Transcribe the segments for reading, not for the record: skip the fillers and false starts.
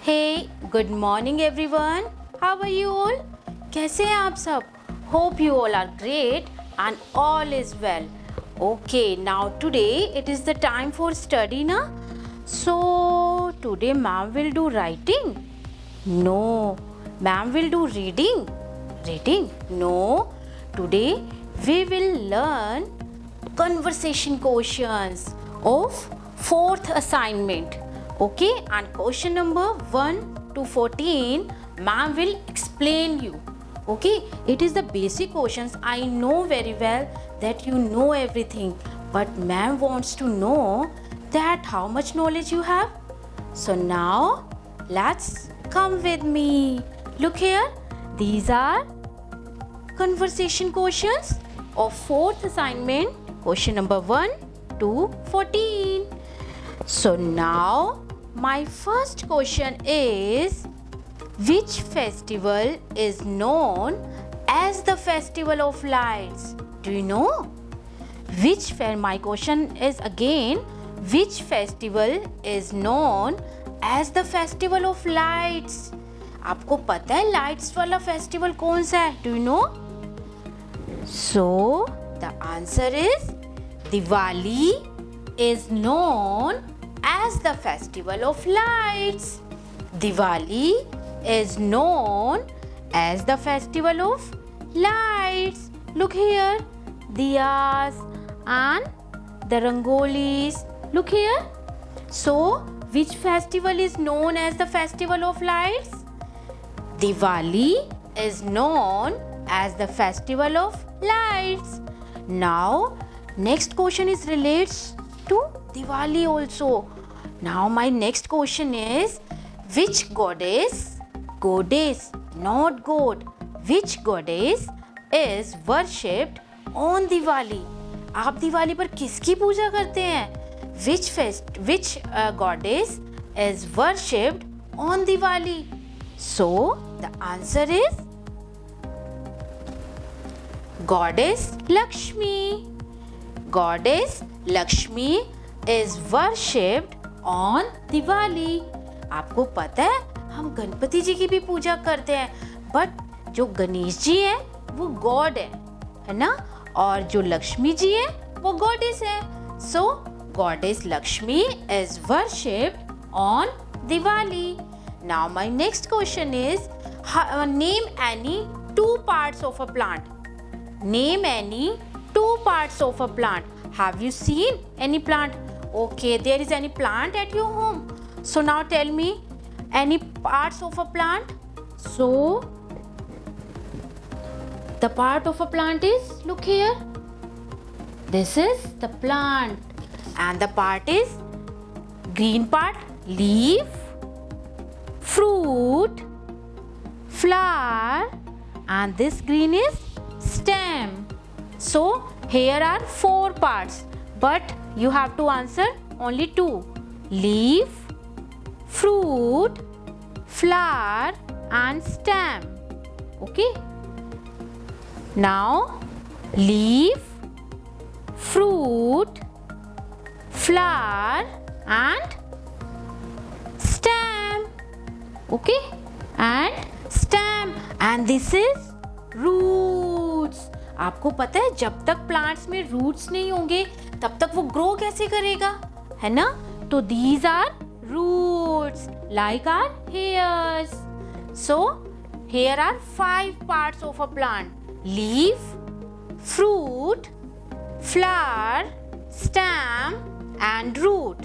Hey, good morning everyone. How are you all? कैसे हैं आप सब? Hope you all are great and all is well. Okay, now today it is the time for study na? So today ma'am will do writing? No, ma'am will do reading. Reading? No. Today we will learn conversation questions of fourth assignment. Okay, and question number 1 to 14 ma'am will explain you. Okay, it is the basic questions. I know very well that you know everything, but ma'am wants to know that how much knowledge you have. So now let's come with me. Look here, these are conversation questions of fourth assignment, question number 1 to 14. So now my first question is, which festival is known as the Festival of Lights? Do you know? My question is again, which festival is known as the Festival of Lights? आपको पता है lights वाला festival कौन सा है? Do you know? So the answer is Diwali is known as the Festival of Lights. Diwali is known as the Festival of Lights. Look here, diyas and the rangolis. Look here. So, which festival is known as the Festival of Lights? Diwali is known as the Festival of Lights. Now, next question is relates to Diwali also. Now my next question is, which goddess, not god, which goddess is worshipped on Diwali? आप दिवाली पर किसकी पूजा करते हैं? Which goddess is worshipped on Diwali? So the answer is Goddess Lakshmi. Goddess Lakshmi is worshipped on Diwali. आपको पता है हम गणपति जी की भी पूजा करते हैं, बट जो गणेश जी हैं वो गॉड है ना, और जो लक्ष्मी जी है वो गॉडेस है. So goddess Lakshmi is worshipped on Diwali. Now my next question is, name any two parts of a plant. Name any two parts of a plant. Have you seen any plant? Okay, there is any plant at your home. So now tell me any parts of a plant. So the part of a plant is, look here. This is the plant, and the part is green part, leaf, fruit, flower, and this green is stem. So here are 4 parts, but you have to answer only 2. Leaf, fruit, flower and stem. Okay, now leaf, fruit, flower and stem. Okay, and stem, and this is roots. आपको पता है जब तक plants में roots नहीं होंगे तब तक वो ग्रो कैसे करेगा, है ना? तो these are roots like are hairs. So here are 5 parts of a plant: leaf, fruit, flower, stem and root.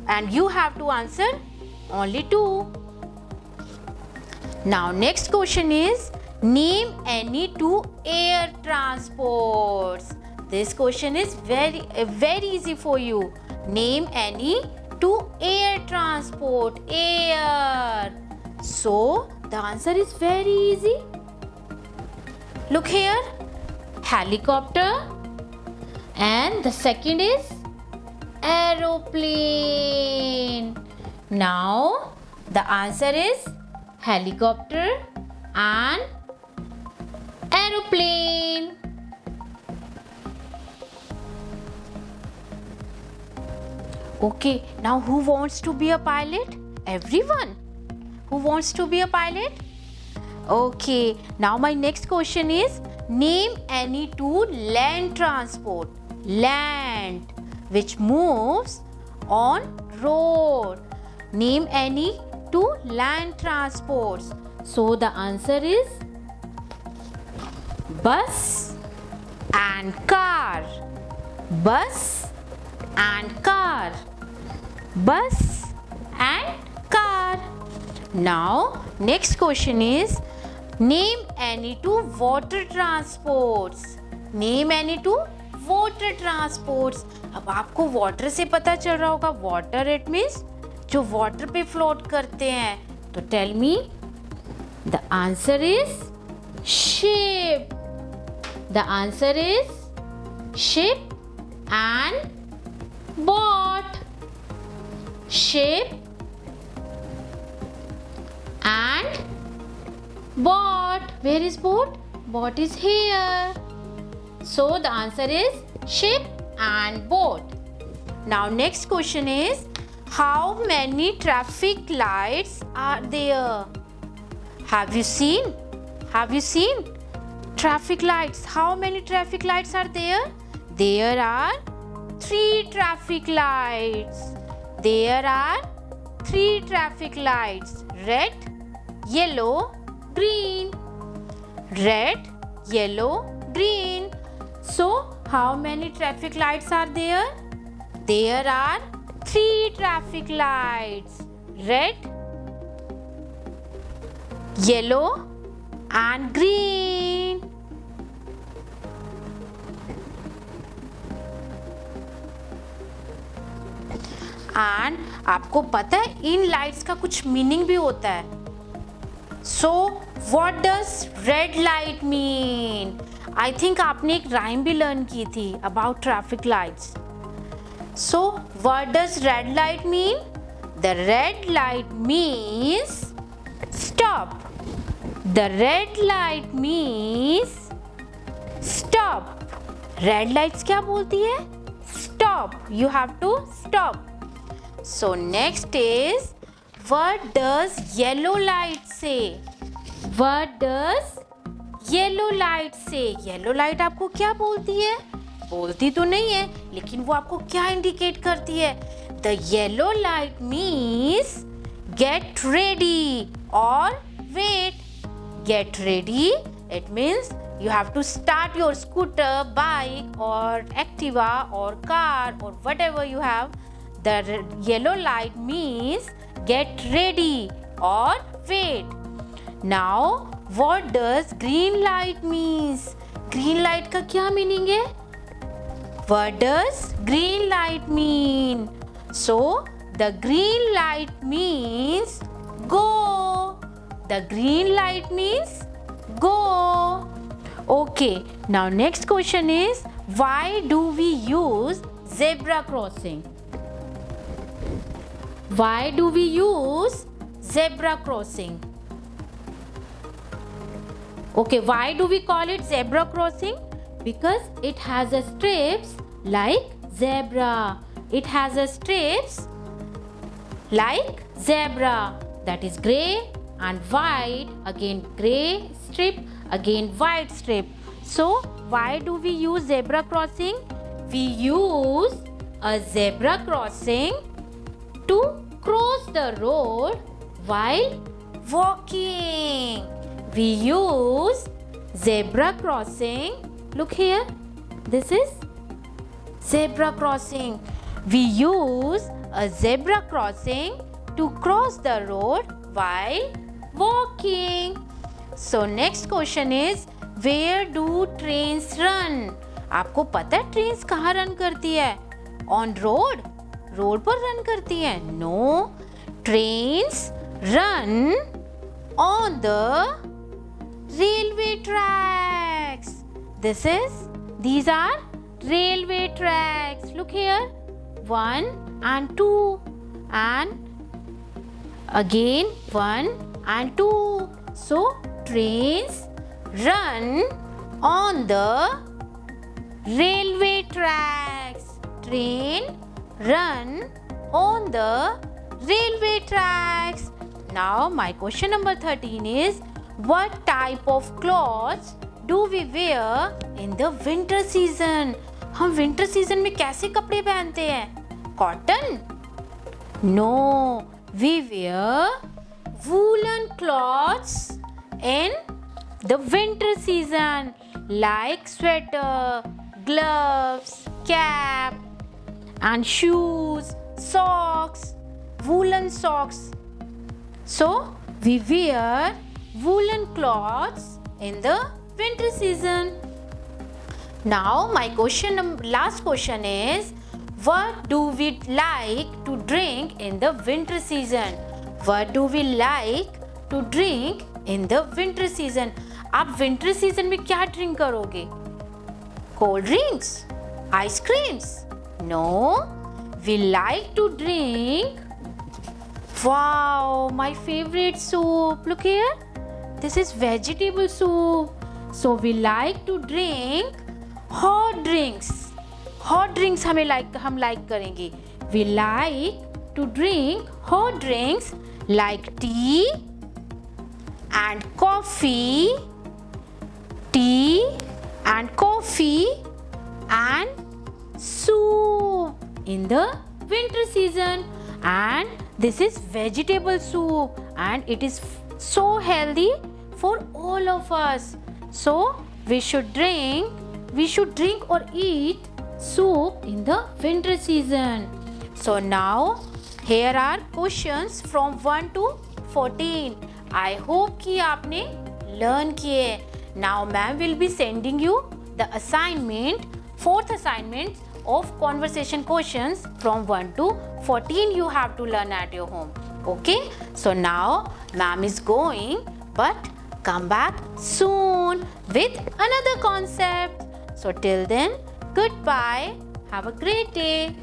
And you have to answer only 2. Now next question is, name any 2 air transports. This question is very easy for you. Name any 2 air transport. Air. So the answer is very easy. Look here, helicopter, and the second is aeroplane. Now the answer is helicopter and aeroplane. Okay, now who wants to be a pilot? Everyone. Who wants to be a pilot? Okay, now my next question is, name any two land transport. Land which moves on road. Name any two land transports. So the answer is bus and car. Bus and car. Bus and car. Now next question is, name any two water transports. Name any two water transports. अब आपको water से पता चल रहा होगा, water it means जो water पे float करते हैं. तो tell me, the answer is ship. The answer is ship and boat. Ship and boat. Where is boat? Boat is here. So the answer is ship and boat. Now next question is, how many traffic lights are there? Have you seen? Have you seen traffic lights? How many traffic lights are there? There are 3 traffic lights. There are 3 traffic lights. Red, yellow, green. Red, yellow, green. So how many traffic lights are there? There are 3 traffic lights. Red, yellow and green. And आपको पता है in lights का कुछ meaning भी होता है. So what does red light mean? I think आपने एक राइम भी लर्न की थी about traffic lights. So what does red light mean? The red light means stop. The red light means stop. Red lights क्या बोलती है? Stop. You have to stop. So next is, what does yellow light say? What does yellow light say? Yellow light आपको क्या बोलती है? बोलती तो नहीं है, लेकिन वो आपको क्या इंडिकेट करती है? The yellow light means get ready or wait. Get ready, it means you have to start your scooter, bike or Activa or car or whatever you have. The yellow light means get ready or wait. Now what does green light means? Green light का क्या meaning है? What does green light mean? So the green light means go. The green light means go. Okay, now next question is, why do we use zebra crossing? Why do we use zebra crossing? Okay, why do we call it zebra crossing? Because it has a strips like zebra. It has a strips like zebra, that is grey and white, again grey strip, again white strip. So why do we use zebra crossing? We use a zebra crossing to cross the road while walking. We use zebra crossing. Look here, this is zebra crossing. We use a zebra crossing to cross the road while walking. So next question is, where do trains run? आपको पता है trains कहाँ run करती है? On road? Road पर run करती है? No, trains run on the railway tracks. These are railway tracks. Look here, 1 and 2 and again 1 and 2. So trains run on the railway tracks. Train run on the railway tracks. Now my question number 13 is, what type of clothes do we wear in the winter season? हम winter season में कैसे कपड़े पहनते हैं? Cotton? No, we wear woolen clothes in the winter season, like sweater, gloves, cap, and shoes, socks, woolen socks. So we wear woolen clothes in the winter season. Now my last question is, what do we like to drink in the winter season? What do we like to drink in the winter season? आप winter season में क्या drink करोगे? Cold drinks? Ice creams? No, we like to drink. Wow, my favorite soup. Look here. This is vegetable soup. So we like to drink hot drinks. Hot drinks हम like करेंगे. We like to drink hot drinks like tea and coffee. Tea and coffee and soup in the winter season. And this is vegetable soup and it is so healthy for all of us. So we should drink or eat soup in the winter season. So now here are questions from 1 to 14. I hope कि आपने learn किए. Now ma'am will be sending you the assignment, 4th assignment of conversation questions from 1 to 14 you have to learn at your home. Okay? So now ma'am is going, but come back soon with another concept. So till then, goodbye. Have a great day.